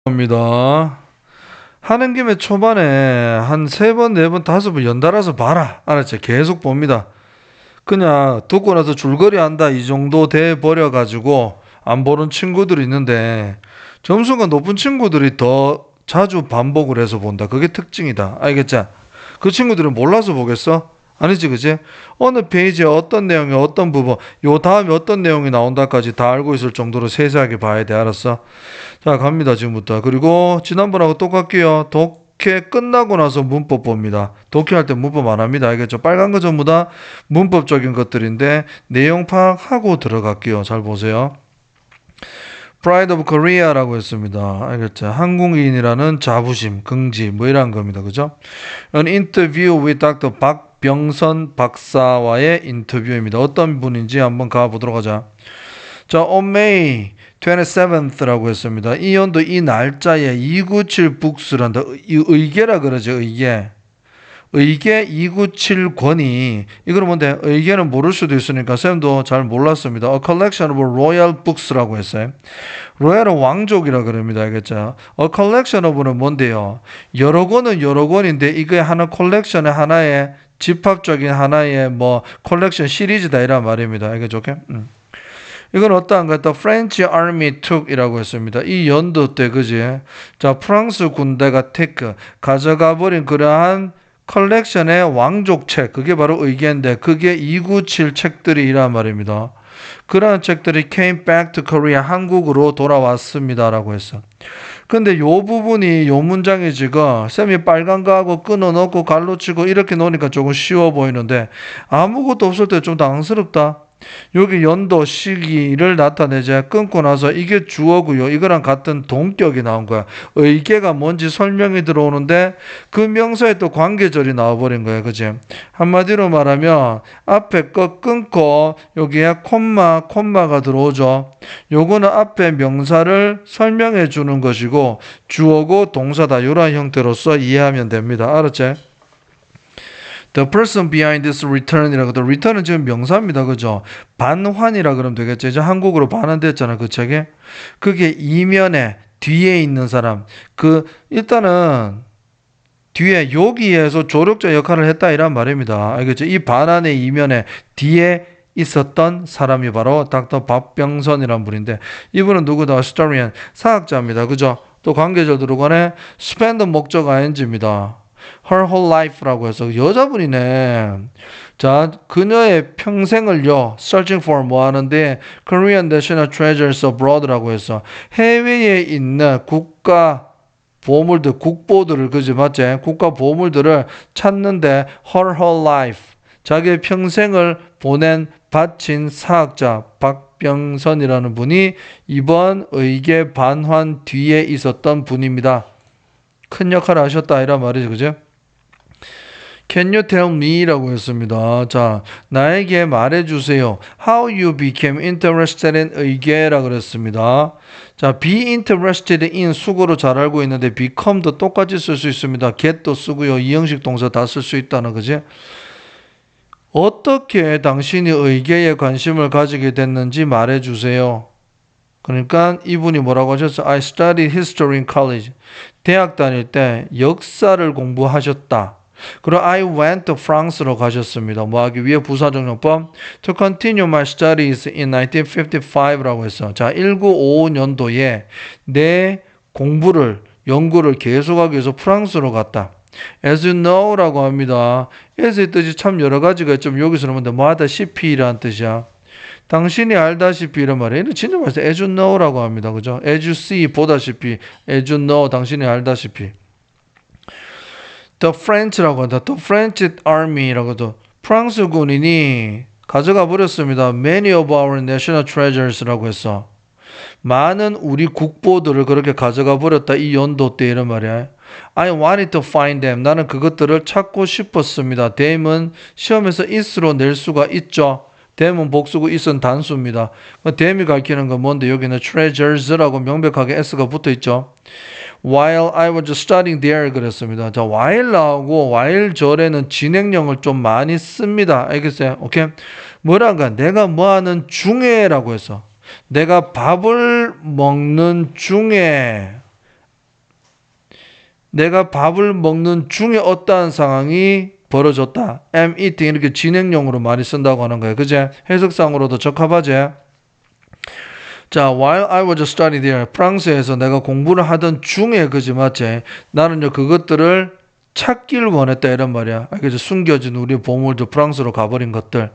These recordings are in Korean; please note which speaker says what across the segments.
Speaker 1: 입니다. 하는 김에 초반에 한 3번, 4번, 5번 연달아서 봐라. 알았지? 계속 봅니다. 그냥 듣고 나서 줄거리 안다 이 정도 돼 버려 가지고 안 보는 친구들이 있는데 점수가 높은 친구들이 더 자주 반복을 해서 본다. 그게 특징이다. 알겠지? 그 친구들은 몰라서 보겠어? 아니지, 그지? 어느 페이지에 어떤 내용이 어떤 부분, 요 다음에 어떤 내용이 나온다까지 다 알고 있을 정도로 세세하게 봐야 돼. 알았어? 자, 갑니다, 지금부터. 그리고 지난번하고 똑같게요. 독해 끝나고 나서 문법 봅니다. 독해할 때 문법 안 합니다. 알겠죠? 빨간 거 전부 다 문법적인 것들인데 내용 파악하고 들어갈게요. 잘 보세요. Pride of Korea라고 했습니다. 알겠죠? 한국인이라는 자부심, 긍지, 뭐 이런 겁니다. 그죠? An interview with Dr. 박병선 박사와의 인터뷰입니다. 어떤 분인지 한번 가보도록 하자. 자, on May 27th라고 했습니다. 이 연도 이 날짜에 297 북스란다. 의계라 그러죠, 의계. 의계 297권이 이거는 뭔데? 의계는 모를 수도 있으니까 쌤도 잘 몰랐습니다. A collection of royal books라고 했어요. 로얄은 왕족이라 그럽니다. 알겠죠? A collection of는 뭔데요? 여러 권은 여러 권인데 이게 하나 컬렉션의 하나의 집합적인 하나의 뭐 컬렉션 시리즈다 이란 말입니다. 알겠죠? 이건 어떠한가? The French Army took이라고 했습니다. 이 연도 때, 그지? 자, 프랑스 군대가 take, 가져가 버린 그러한 컬렉션의 왕족 책, 그게 바로 의계인데, 그게 297 책들이란 말입니다. 그러한 책들이 came back to Korea, 한국으로 돌아왔습니다. 라고 했어. 근데 요 부분이, 요 문장이 지금, 쌤이 빨간 거하고 끊어놓고 갈로 치고 이렇게 놓으니까 조금 쉬워 보이는데, 아무것도 없을 때 좀 당황스럽다. 여기 연도 시기를 나타내자 끊고 나서 이게 주어고요. 이거랑 같은 동격이 나온 거야. 의계가 뭔지 설명이 들어오는데 그 명사에 또 관계절이 나와버린 거야. 그지? 한마디로 말하면 앞에 거 끊고 여기에 콤마가 들어오죠. 요거는 앞에 명사를 설명해 주는 것이고 주어고 동사다. 이런 형태로서 이해하면 됩니다. 알았지? The person behind this return이라고. return은 지금 명사입니다. 그죠? 반환이라 그러면 되겠죠. 이제 한국어로 반환됐잖아. 그 책에. 그게 이면에 뒤에 있는 사람. 일단은 뒤에 여기에서 조력자 역할을 했다 이란 말입니다. 알겠죠? 이 반환의 이면에 뒤에 있었던 사람이 바로 닥터 박병선이라는 분인데 이분은 누구다? historian, 사학자입니다. 그죠? 또 관계절 들어가네. spend 목적 ing입니다. Her whole life라고 해서 여자분이네. 자, 그녀의 평생을요 searching for 뭐 하는데 Korean National Treasures Abroad라고 해서 해외에 있는 국가 보물들, 국보들을, 그지 맞지? 국가 보물들을 찾는데 her whole life, 자기의 평생을 바친 사학자 박병선이라는 분이 이번 의계 반환 뒤에 있었던 분입니다. 큰 역할을 하셨다 이란 말이죠. 그죠? Can you tell me? 라고 했습니다. 자, 나에게 말해주세요. How you became interested in 의계라 그랬습니다. 자, be interested in 수고로 잘 알고 있는데 become도 똑같이 쓸 수 있습니다. get도 쓰고요. 이형식 동사 다 쓸 수 있다는 거지. 어떻게 당신이 의계에 관심을 가지게 됐는지 말해주세요. 그러니까 이분이 뭐라고 하셨어요? I studied history in college. 대학 다닐 때 역사를 공부하셨다. 그리고 I went to France로 가셨습니다. 뭐 하기 위해 부사적용법 to continue my studies in 1955라고 했어. 자, 1955년도에 내 연구를 계속하기 위해서 프랑스로 갔다. As you know라고 합니다. as의 뜻이 참 여러 가지가 있지만 여기서는 뭔데 뭐 하다시피라는 뜻이야. 당신이 알다시피 이런 말이에요. 이는 진짜 말해서 as you know라고 합니다. 그죠? as you see 보다시피, as you know 당신이 알다시피. The French라고 한다. The French Army라고도 프랑스 군인이 가져가 버렸습니다. Many of our national treasures라고 했어. 많은 우리 국보들을 그렇게 가져가 버렸다. 이 연도 때 이런 말이야. I wanted to find them. 나는 그것들을 찾고 싶었습니다. them은 시험에서 is로 낼 수가 있죠. them은 복수고 is은 단수입니다. them이 가리키는 건 뭔데 여기는 treasures라고 명백하게 s가 붙어 있죠. While I was studying there 그랬습니다. 자, while 나오고 while 절에는 진행형을 좀 많이 씁니다. 알겠어요? 오케이? 뭐란가? 내가 뭐 하는 중에라고 해서 내가 밥을 먹는 중에 내가 밥을 먹는 중에 어떠한 상황이 벌어졌다. am eating 이렇게 진행용으로 많이 쓴다고 하는 거예요. 그제? 해석상으로도 적합하지? 자, while I was studying there, 프랑스에서 내가 공부를 하던 중에 그지 맞지? 나는요 그것들을 찾길 원했다 이런 말이야. 알겠죠? 숨겨진 우리 보물들 프랑스로 가버린 것들.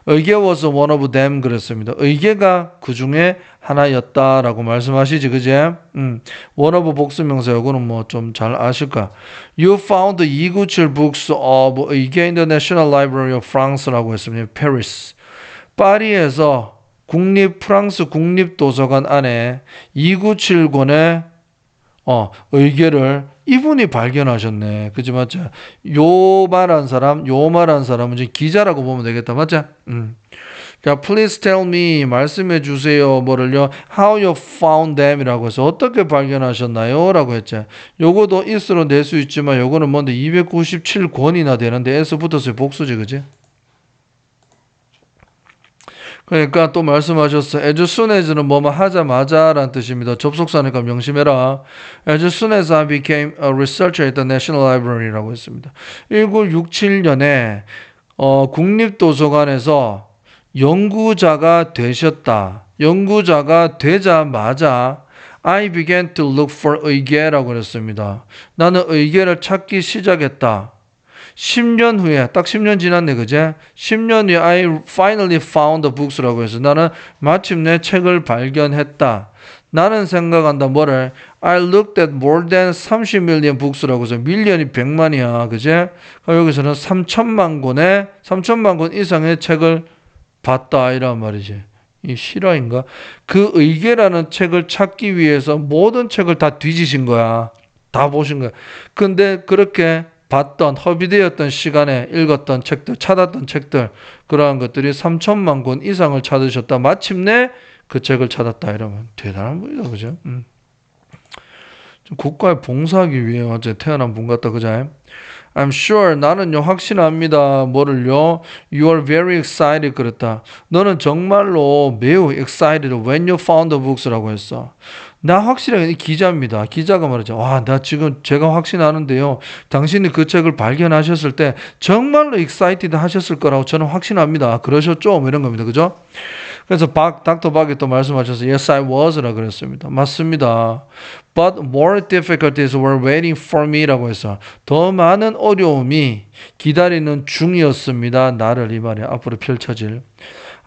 Speaker 1: 의계 was one of them 그랬습니다. 의계가 그 중에 하나였다라고 말씀하시지, 그제? one of 복수명사 요거는 뭐 좀 잘 아실 거야. You found 297 books of 의계 in the National Library of France라고 했습니다. Paris. 파리에서 프랑스 국립도서관 안에 297권의 의계를 이분이 발견하셨네. 그지 맞죠? 요 말한 사람은 이제 기자라고 보면 되겠다. 맞죠? 자, please tell me 말씀해 주세요. 뭐를요? How you found them이라고 해서 어떻게 발견하셨나요? 라고 했죠. 요거도 is로 낼 수 있지만 요거는 뭔데 297권이나 되는데 s 붙었어요. 복수지, 그지? 그러니까 또 말씀하셨어요. as soon as는 뭐뭐 하자마자 라는 뜻입니다. 접속사니까 명심해라. as soon as I became a researcher at the National Library라고 했습니다. 1967년에 국립도서관에서 연구자가 되셨다. 연구자가 되자마자 I began to look for 의계라고 그랬습니다. 나는 의계를 찾기 시작했다. 10년 후에 딱 10년 지났네 그제? 10년 후에 I finally found the books라고 해서 나는 마침내 책을 발견했다. 나는 생각한다 뭐를 I looked at more than 30 million books라고 해서 밀리언이 100만이야 그제? 여기서는 3천만 권 이상의 책을 봤다 이란 말이지. 이 실화인가? 그 의계라는 책을 찾기 위해서 모든 책을 다 뒤지신 거야. 다 보신 거야. 근데 그렇게 봤던 허비되었던 시간에 읽었던 책들, 찾았던 책들 그러한 것들이 3천만 권 이상을 찾으셨다. 마침내 그 책을 찾았다 이러면 대단한 분이다, 그죠? 좀 국가에 봉사하기 위해 어제 태어난 분 같다, 그죠? I'm sure 나는요 확신합니다. 뭐를요? You are very excited 그랬다. 너는 정말로 매우 excited when you found the books라고 했어. 나 확실하게 기자입니다. 기자가 말하죠. 와, 나 지금 제가 확신하는데요. 당신이 그 책을 발견하셨을 때 정말로 excited 하셨을 거라고 저는 확신합니다. 그러셨죠? 뭐 이런 겁니다. 그죠? 그래서 닥터 박이 또 말씀하셔서 Yes, I was라 그랬습니다. 맞습니다. But more difficulties were waiting for me라고 해서 더 많은 어려움이 기다리는 중이었습니다. 나를 이 말에 앞으로 펼쳐질.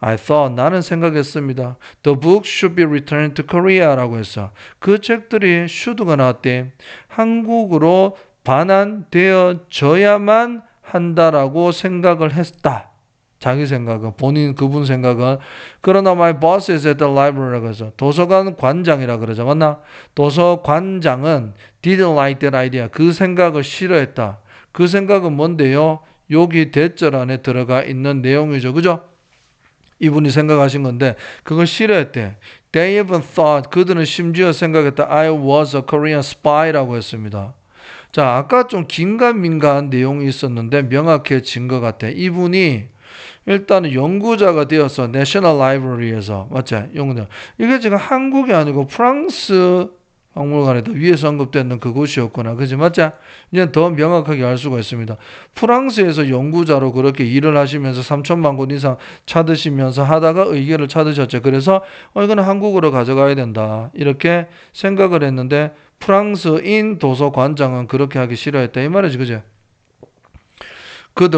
Speaker 1: I thought 나는 생각했습니다. The book should be returned to Korea라고 해서 그 책들이 should가 나왔대. 한국으로 반환되어져야만 한다라고 생각을 했다. 자기 생각은 그분 생각은 그러나 my boss is at the library라고 해서 도서관 관장이라 그러죠. 맞나? 도서관장은 didn't like that idea. 그 생각을 싫어했다. 그 생각은 뭔데요? 여기 대절 안에 들어가 있는 내용이죠. 그죠? 이분이 생각하신 건데 그걸 싫어했대. They even thought 그들은 심지어 생각했다. I was a Korean spy라고 했습니다. 자, 아까 좀 긴가민가한 내용이 있었는데 명확해진 것 같아. 이분이 일단은 연구자가 되어서 내셔널 라이브러리에서 맞지? 연구자. 이게 지금 한국이 아니고 프랑스 박물관에도 위에서 언급되는 그곳이었구나. 그지 맞지? 이제 더 명확하게 알 수가 있습니다. 프랑스에서 연구자로 그렇게 일을 하시면서 3천만 권 이상 찾으시면서 하다가 의계를 찾으셨죠. 그래서 이거는 한국으로 가져가야 된다. 이렇게 생각을 했는데 프랑스인 도서관장은 그렇게 하기 싫어했다. 이 말이지. 그지?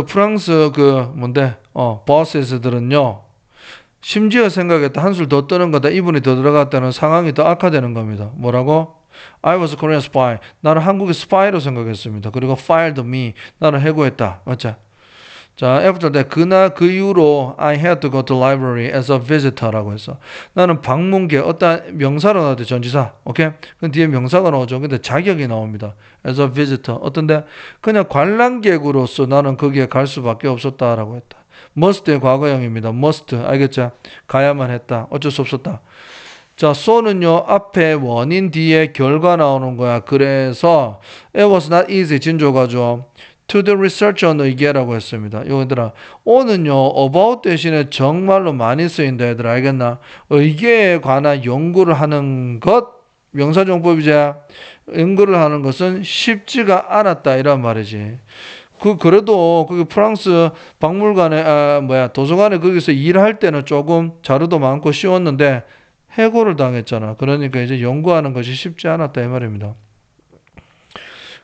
Speaker 1: 프랑스 버스에서들은요, 심지어 생각했다. 한술 더 뜨는 거다. 이분이 더 들어갔다는 상황이 더 악화되는 겁니다. 뭐라고? I was a Korean spy. 나는 한국의 스파이로 생각했습니다. 그리고 fired me. 나는 해고했다. 맞죠? 자, after that, 그 이후로 I had to go to library as a visitor라고 해서 나는 방문객, 어떤 명사로 나오죠, 전치사. 오케이? 그 뒤에 명사가 나오죠. 근데 자격이 나옵니다. as a visitor. 어떤데? 그냥 관람객으로서 나는 거기에 갈 수밖에 없었다라고 했다. must의 과거형입니다. must. 알겠죠? 가야만 했다. 어쩔 수 없었다. 자, so는요, 앞에 원인 뒤에 결과 나오는 거야. 그래서 it was not easy, 진조가죠. to the research on 의계라고 했습니다. 얘들아, 오는요, about 대신에 정말로 많이 쓰인다, 얘들아. 알겠나? 의계에 관한 연구를 하는 것, 명사정법이지. 연구를 하는 것은 쉽지가 않았다 이란 말이지. 그래도 그게 프랑스 박물관에 도서관에 거기서 일할 때는 조금 자료도 많고 쉬웠는데 해고를 당했잖아. 그러니까 이제 연구하는 것이 쉽지 않았다 이 말입니다.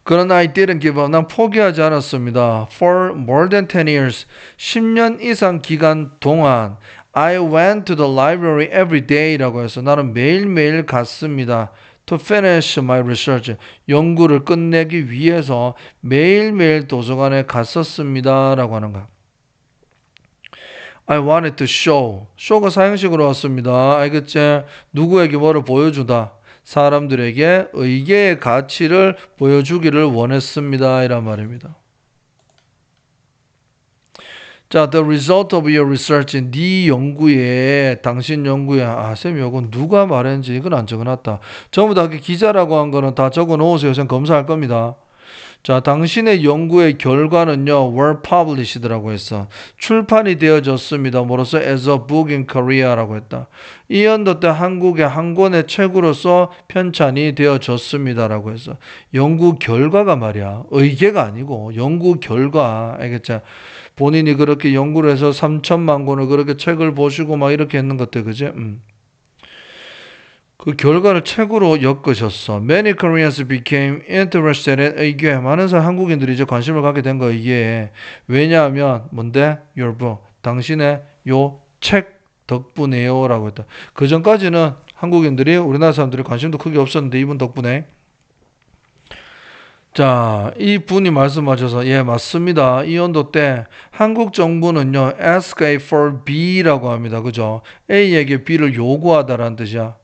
Speaker 1: 그러나 I didn't give up. 난 포기하지 않았습니다. For more than 10 years, 10년 이상 기간 동안 I went to the library every day라고 해서 나는 매일매일 갔습니다. To finish my research. 연구를 끝내기 위해서 매일매일 도서관에 갔었습니다. 라고 하는 거야. I wanted to show. show가 사형식으로 왔습니다. 알겠지? 누구에게 뭐를 보여주다. 사람들에게 의계의 가치를 보여주기를 원했습니다. 이란 말입니다. 자, the result of your research. 네 연구에, 당신 연구에, 쌤, 이건 누가 말했는지 이건 안 적어놨다. 전부 다 기자라고 한 거는 다 적어 놓으세요. 쌤 검사할 겁니다. 자, 당신의 연구의 결과는요, were published라고 했어. 출판이 되어졌습니다. 뭐로써 as a book in Korea라고 했다. 이 연도 때 한국의 한 권의 책으로서 편찬이 되어졌습니다라고 했어. 연구 결과가 말이야. 의계가 아니고 연구 결과. 알겠지? 본인이 그렇게 연구를 해서 3천만 권을 그렇게 책을 보시고 막 이렇게 했는 것들, 그지? 그 결과를 책으로 엮으셨어. Many Koreans became interested in 의궤. 많은 한국인들이 이제 관심을 갖게 된 거 이게. 왜냐하면 뭔데? Your book. 당신의 요 책 덕분에요. 라고 했다. 그 전까지는 한국인들이 우리나라 사람들이 관심도 크게 없었는데 이분 덕분에. 자, 이 분이 말씀하셔서 예, 맞습니다. 이 연도 때 한국 정부는요, ask A for B라고 합니다. 그죠? A에게 B를 요구하다라는 뜻이야.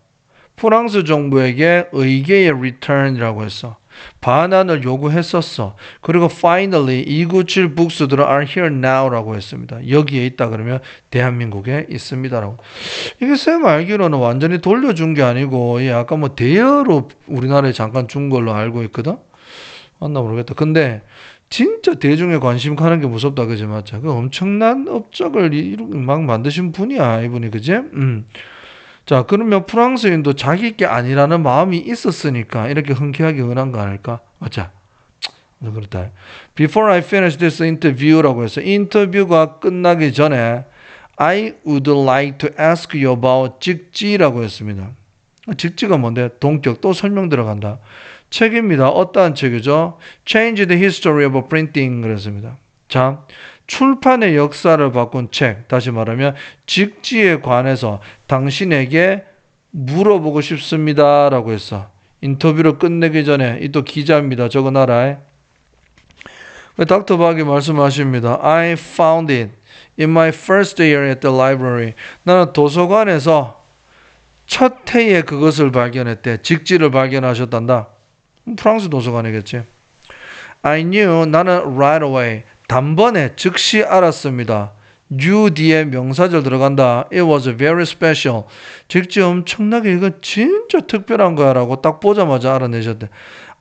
Speaker 1: 프랑스 정부에게 의계의 return이라고 했어. 반환을 요구했었어. 그리고 finally 297 books들은 are here now라고 했습니다. 여기에 있다 그러면 대한민국에 있습니다라고. 이게 쌤 알기로는 완전히 돌려준 게 아니고 아까 뭐 대여로 우리나라에 잠깐 준 걸로 알고 있거든. 맞나 모르겠다. 근데 진짜 대중의 관심 가는 게 무섭다 그지 맞죠? 그 엄청난 업적을 막 만드신 분이야 이분이 그지? 자, 그러면 프랑스인도 자기 게 아니라는 마음이 있었으니까 이렇게 흔쾌하게 응한 거 아닐까? 맞자. 그렇다. Before I finish this interview라고 해서 인터뷰가 끝나기 전에 I would like to ask you about 직지라고 했습니다. 직지가 뭔데? 동격 또 설명 들어간다. 책입니다. 어떠한 책이죠? Change the history of printing 그랬습니다. 자, 출판의 역사를 바꾼 책, 다시 말하면 직지에 관해서 당신에게 물어보고 싶습니다 라고 했어. 인터뷰를 끝내기 전에 이 또 기자입니다. 적어놔라. 닥터 박이 말씀하십니다. I found it in my first year at the library. 나는 도서관에서 첫 해에 그것을 발견했대. 직지를 발견하셨단다. 프랑스 도서관이겠지. I knew 나는 right away 단번에 즉시 알았습니다. knew 뒤에 명사절 들어간다. It was very special. 직지 엄청나게 이거 진짜 특별한 거야 라고 딱 보자마자 알아내셨대.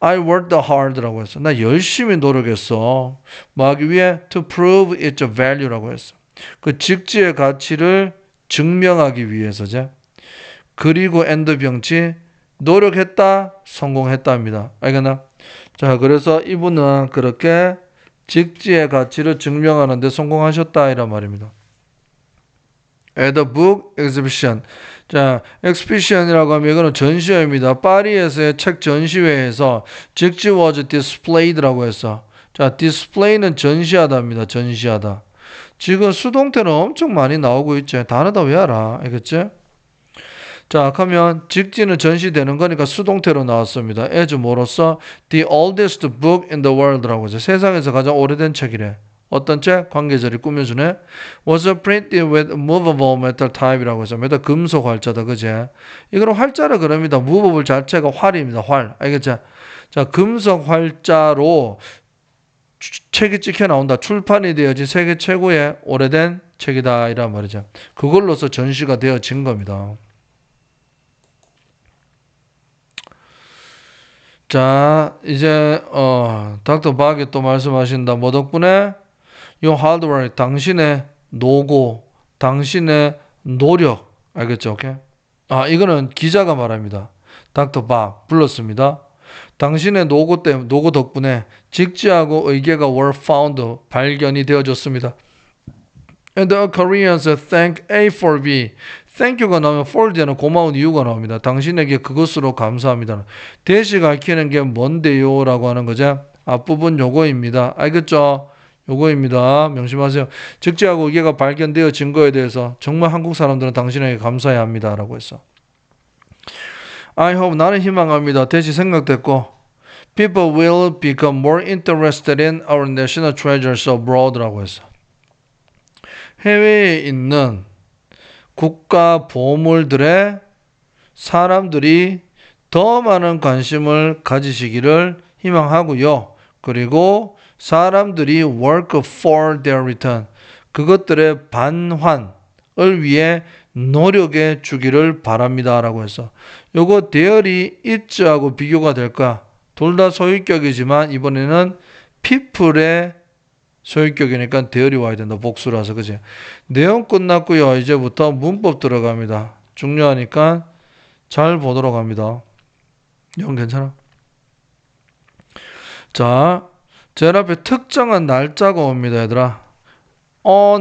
Speaker 1: I worked hard라고 했어. 나 열심히 노력했어. 뭐 하기 위해? To prove its value라고 했어. 그 직지의 가치를 증명하기 위해서죠. 그리고 and 병치 노력했다 성공했답니다. 알겠나? 자, 그래서 이분은 그렇게 직지의 가치를 증명하는데 성공하셨다 이란 말입니다. At the book exhibition. 자, exhibition이라고 하면 이거는 전시회입니다. 파리에서의 책 전시회에서 직지 was displayed라고 했어. 자, display는 전시하다입니다. 전시하다. 지금 수동태는 엄청 많이 나오고 있지. 단어 다 외워라. 알겠지? 자, 그러면 직지는 전시되는 거니까 수동태로 나왔습니다. as 뭐로써 the oldest book in the world라고 하죠. 세상에서 가장 오래된 책이래. 어떤 책? 관계절이 꾸며주네. was printed with movable metal type이라고 해서 메탈 금속 활자다. 그제? 이거는 활자라 그럽니다. movable 자체가 활입니다. 활. 알겠죠? 자, 금속 활자로 책이 찍혀 나온다. 출판이 되어진 세계 최고의 오래된 책이다. 이란 말이죠. 그걸로서 전시가 되어진 겁니다. 자, 이제 닥터 박이 또 말씀하신다. 뭐 덕분에? 요 하드워크, 당신의 노고, 당신의 노력, 알겠죠? 오케이? 이거는 기자가 말합니다. 닥터 밥 불렀습니다. 당신의 노고 덕분에 직지하고 의계가 were found 발견이 되어졌습니다. And the Koreans thank A for B. Thank you가 나오면 for 뒤에는 고마운 이유가 나옵니다. 당신에게 그것으로 감사합니다. 대시 가르치는 게 뭔데요? 라고 하는 거죠. 앞부분 요거입니다. 알겠죠? 요거입니다. 명심하세요. 직지하고 의계가 발견되어진 거에 대해서 정말 한국 사람들은 당신에게 감사해야 합니다. 라고 했어. I hope 나는 희망합니다. 대시 생각됐고 People will become more interested in our national treasures abroad 라고 했어. 해외에 있는 국가 보물들에 사람들이 더 많은 관심을 가지시기를 희망하고요. 그리고 사람들이 work for their return. 그것들의 반환을 위해 노력해 주기를 바랍니다. 라고 해서 요거 대열이 it하고 비교가 될까? 둘 다 소유격이지만 이번에는 people의 소유격이니까 대열이 와야 된다. 복수라서. 그지? 내용 끝났고요. 이제부터 문법 들어갑니다. 중요하니까 잘 보도록 합니다. 이건 괜찮아? 자, 제일 앞에 특정한 날짜가 옵니다. 얘들아.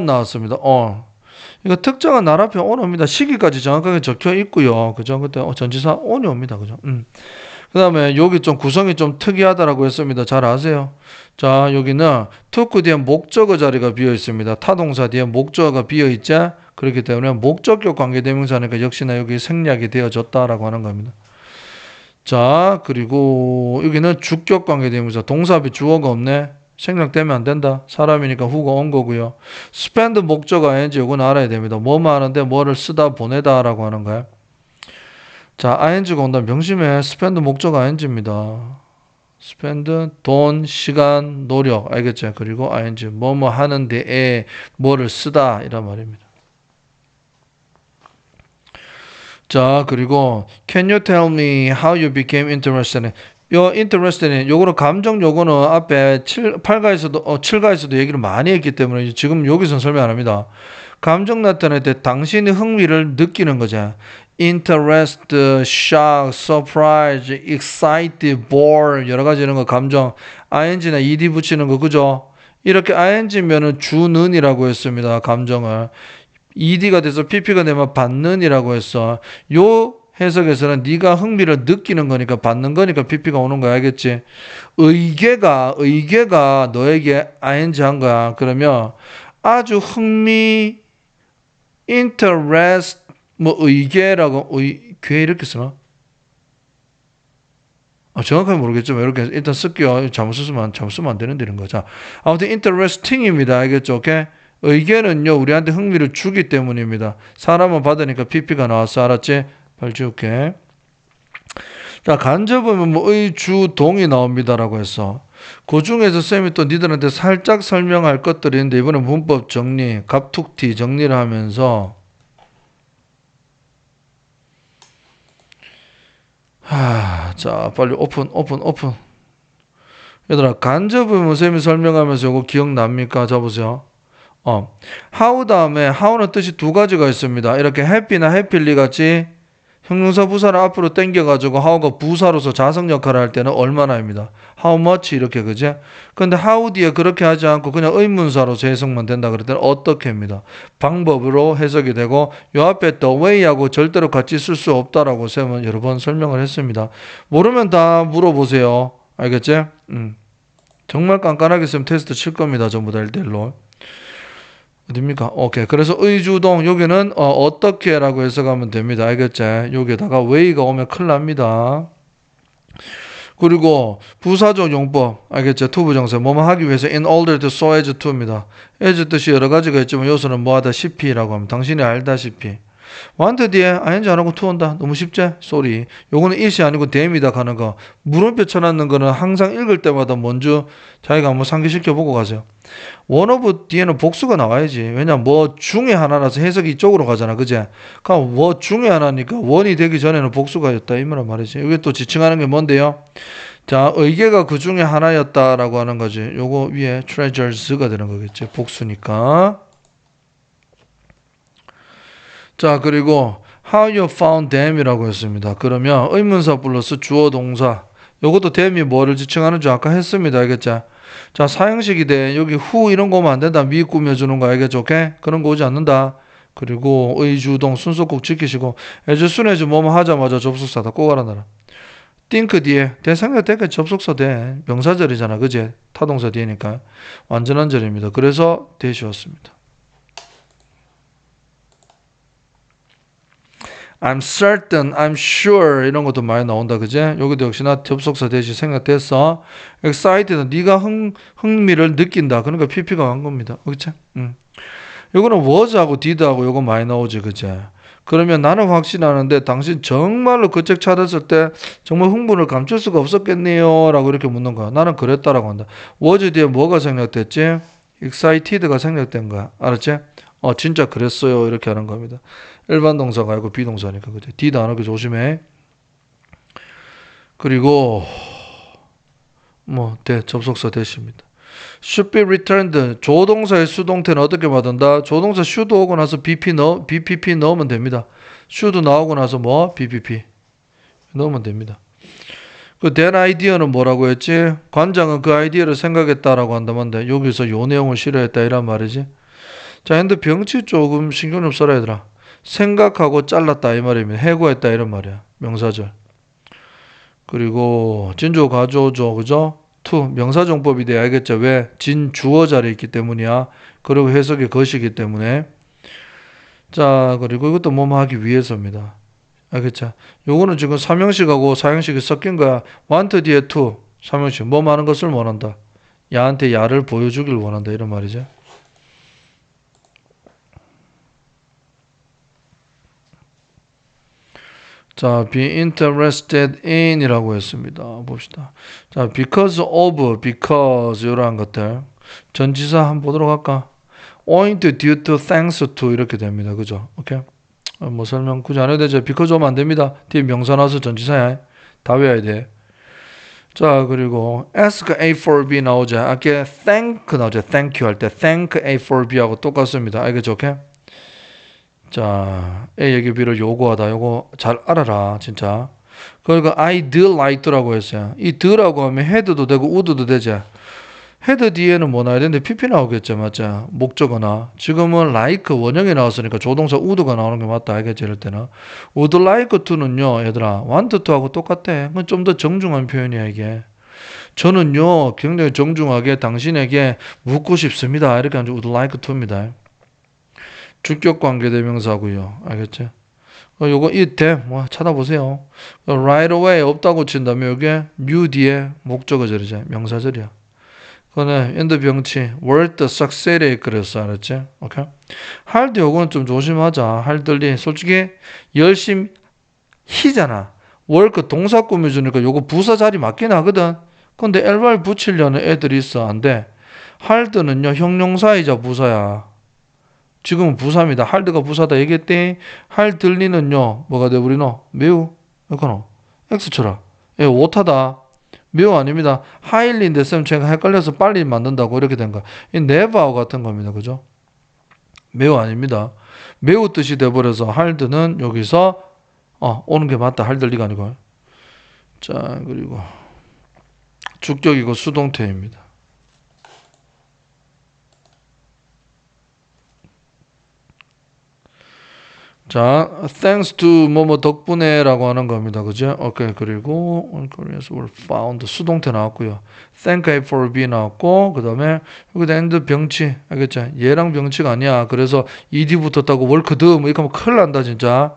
Speaker 1: 나왔습니다. 이거 특정한 날 앞에 옵니다. 시기까지 정확하게 적혀 있고요. 그죠? 그때 전치사 on이 옵니다. 그죠? 그 다음에 여기 좀 구성이 좀 특이하다라고 했습니다. 잘 아세요? 자, 여기는 토크 뒤에 목적어 자리가 비어 있습니다. 타동사 뒤에 목적어가 비어 있자. 그렇기 때문에 목적격 관계대명사니까 역시나 여기 생략이 되어졌다라고 하는 겁니다. 자, 그리고 여기는 주격 관계대명사. 동사 앞에 주어가 없네. 생략되면 안 된다. 사람이니까 후가 온 거고요. spend 목적어 ing 이건 알아야 됩니다. 뭐뭐 하는데 뭐를 쓰다 보내다라고 하는 거예요. 자, ing가 온다면 명심해. spend 목적 ing입니다. spend, 돈, 시간, 노력. 알겠죠? 그리고 ing, 뭐뭐 하는 데에 뭐를 쓰다. 이란 말입니다. 자, 그리고 can you tell me how you became interested? 요 interested, 요거는 감정 요거는 앞에 7가에서도 얘기를 많이 했기 때문에 지금 여기서는 설명 안 합니다. 감정 나타낼 때 당신의 흥미를 느끼는 거죠. interest, shock, surprise, excited, bored 여러 가지 이런 거 감정 ing나 ed 붙이는 거 그죠? 이렇게 ing면은 주는이라고 했습니다. 감정을 ed가 돼서 pp가 되면 받는이라고 했어. 요 해석에서는 네가 흥미를 느끼는 거니까 받는 거니까 pp가 오는 거야. 알겠지? 의계가 너에게 ing 한 거야. 그러면 아주 흥미 interest 뭐 의계라고 괴 이렇게 쓰나? 정확하게 모르겠지만 이렇게 일단 쓸게요. 잘못 쓰면 안 되는데 이런 거. 자, 아무튼 interesting입니다. 알겠죠? 오케이? 의계는요 우리한테 흥미를 주기 때문입니다. 사람은 받으니까 pp가 나왔어. 알았지? 발 지울게. 자, 간접하면 뭐 의주 동이 나옵니다라고 했어. 그 중에서 쌤이 또 니들한테 살짝 설명할 것들이 있는데 이번에 문법 정리, 갑툭튀 정리를 하면서 자, 빨리 오픈. 얘들아, 간접의문 쌤이 설명하면서 이거 기억납니까? 잡으세요. how 다음에 how는 뜻이 두 가지가 있습니다. 이렇게 happy나 happily 같이 형용사 부사를 앞으로 당겨가지고 how가 부사로서 자석 역할을 할 때는 얼마나입니다. how much 이렇게 그제? 근데 how 뒤에 그렇게 하지 않고 그냥 의문사로서 해석만 된다 그럴 때는 어떻게입니다. 방법으로 해석이 되고 요 앞에 the way하고 절대로 같이 쓸 수 없다라고 쌤은 여러 번 설명을 했습니다. 모르면 다 물어보세요. 알겠지? 정말 깐깐하게 쌤 테스트 칠 겁니다. 전부 다 1대1로. 어딥니까? 오케이. 그래서 의주동 여기는 어떻게라고 해석하면 됩니다. 알겠지? 여기에다가 way가 오면 큰일 납니다. 그리고 부사적 용법 알겠죠? 투부정사 뭐뭐 하기 위해서 in order to so as to입니다. as 뜻이 여러 가지가 있지만 요소는 뭐하다시피라고 하면 당신이 알다시피 want 뒤에 ing 안 하고 to 온다. 너무 쉽지? 쏘리. 요거는 it이 아니고 them이다 가는 거. 물음표 쳐놨는 거는 항상 읽을 때마다 먼저 자기가 한번 상기시켜보고 가세요. one of 뒤에는 복수가 나와야지. 왜냐 뭐 중에 하나라서 해석이 이쪽으로 가잖아. 그제? 그럼 뭐 중에 하나니까 원이 되기 전에는 복수가 였다. 이 말이지. 이게 또 지칭하는 게 뭔데요? 자, 의계가 그 중에 하나였다라고 하는 거지. 요거 위에 treasures가 되는 거겠지. 복수니까. 자, 그리고 How you found them이라고 했습니다. 그러면 의문사 플러스 주어 동사. 요것도 them이 뭐를 지칭하는 줄 아까 했습니다. 알겠죠? 자, 사형식이 돼. 여기 who 이런 거 오면 안 된다. 미 꾸며주는 거 알겠죠? 오케이? 그런 거 오지 않는다. 그리고 의주동 순서 꼭 지키시고 as soon as 뭐뭐 하자마자 접속사다. 꼭 알아놔라. think 뒤에 대상자되게 접속사 돼. 명사절이잖아. 그지? 타동사 뒤에니까. 완전한 절입니다. 그래서 대시였습니다. I'm certain, I'm sure 이런 것도 많이 나온다. 그지? 여기도 역시나 접속사 대시 생략됐어. excited는 네가 흥미를 느낀다. 그러니까 PP가 간 겁니다. 그치? 요거는 was하고 did하고 요거 많이 나오지. 그치? 그러면 나는 확신하는데 당신 정말로 그 책 찾았을 때 정말 흥분을 감출 수가 없었겠네요 라고 이렇게 묻는 거야. 나는 그랬다라고 한다. was 뒤에 뭐가 생략됐지? excited가 생략된 거야. 알았지? 진짜 그랬어요 이렇게 하는 겁니다. 일반 동사가 아니고 비동사니까. 그치? did 안 하게 조심해. 그리고 접속사 대시입니다. should be returned. 조동사의 수동태는 어떻게 받은다? 조동사 should 오고 나서 BPP 넣으면 됩니다. should 나오고 나서 BPP 넣으면 됩니다. 그 that idea는 뭐라고 했지? 관장은 그 아이디어를 생각했다라고 한다면 돼. 여기서 요 내용을 싫어했다 이란 말이지. 자, 근데 병치 조금 신경 좀 써라 얘들아. 생각하고 잘랐다 이 말입니다. 해고했다 이런 말이야. 명사절. 그리고 진주 가져오죠. 그죠? to 명사정법이 돼야 알겠죠? 왜? 진 주어 자리에 있기 때문이야. 그리고 해석의 것이기 때문에. 자, 그리고 이것도 뭐뭐 하기 위해서입니다. 알겠죠? 요거는 지금 삼형식하고 사형식이 섞인 거야. want 뒤에 to 삼형식 뭐뭐 하는 것을 원한다. 야한테 야를 보여주길 원한다 이런 말이죠. 자, be interested in 이라고 했습니다. 봅시다. 자, because of, because 이러한 것들. 전치사 한번 보도록 할까? owing to, due to, thanks to 이렇게 됩니다. 그죠? 오케이? 뭐 설명 굳이 안 해도 되죠. because 오면 안 됩니다. 뒤에 명사 나와서 전치사야. 다 외워야 돼. 자, 그리고 ask A for B 나오죠. 아까 thank 나오죠. thank you 할 때 thank A for B하고 똑같습니다. 알겠죠? 오케이? 자, A에게 B를 요구하다. 요거 잘 알아라, 진짜. 그러니까 I'd like to라고 했어요. 이 do라고 하면 had도 되고 would도 되죠. had 뒤에는 뭐 나와야 되는데 PP 나오겠죠, 맞죠? 목적어나. 지금은 like 원형이 나왔으니까 조동사 would가 나오는 게 맞다, 알겠지? 이럴 때는. would like to는요, 얘들아, want to하고 똑같아. 그건 좀 더 정중한 표현이야, 이게. 저는요, 굉장히 정중하게 당신에게 묻고 싶습니다. 이렇게 하면 would like to입니다. 주격 관계 대명사고요. 알겠죠? 요거 이때 찾아보세요. right away 없다고 친다면 요게 new 뒤에 목적어절이죠. 명사절이야. 그거는 end 병치 word success에 그랬어. 알았지? 오케이? 할 때 요거는 좀 조심하자. 할들이 솔직히 열심히 희잖아. work 동사 꾸며주니까 요거 부사 자리 맞긴 하거든. 근데 LR 붙이려는 애들이 있어. 안 돼. 할드는요 형용사이자 부사야. 지금은 부사입니다. 할드가 부사다 얘기했대. 할 들리는요. 뭐가 돼버리노? 매우. 이거노. X 쳐라. 예, 오타다. 매우 아닙니다. 하일리인데 쌤 제가 헷갈려서 빨리 만든다고 이렇게 된 거. 이 never와 같은 겁니다. 그죠? 매우 아닙니다. 매우 뜻이 돼버려서 할드는 여기서 오는 게 맞다. 할 들리가 아니고. 자, 그리고 주격이고 수동태입니다. 자, thanks to 뭐뭐 덕분에라고 하는 겁니다. 그죠? 오케이. 그리고 on Koreans were found 수동태 나왔고요. thank A for B 나왔고 그다음에 여기다 end 병치 알겠죠? 얘랑 병치가 아니야. 그래서 ed 붙었다고 work do 뭐 이거 하면 큰일 난다 진짜.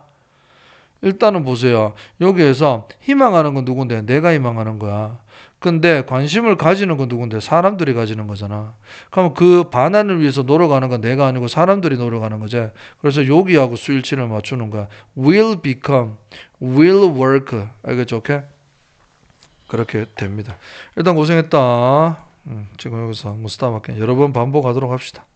Speaker 1: 일단은 보세요. 여기에서 희망하는 건 누군데? 내가 희망하는 거야. 근데 관심을 가지는 건 누군데? 사람들이 가지는 거잖아. 그럼 그 반환을 위해서 노력하는 건 내가 아니고 사람들이 노력하는 거지. 그래서 여기하고 수일치를 맞추는 거야. will become, will work. 알겠죠? 오케이? 그렇게 됩니다. 일단 고생했다. 지금 여기서 스탑할게. 여러 번 반복하도록 합시다.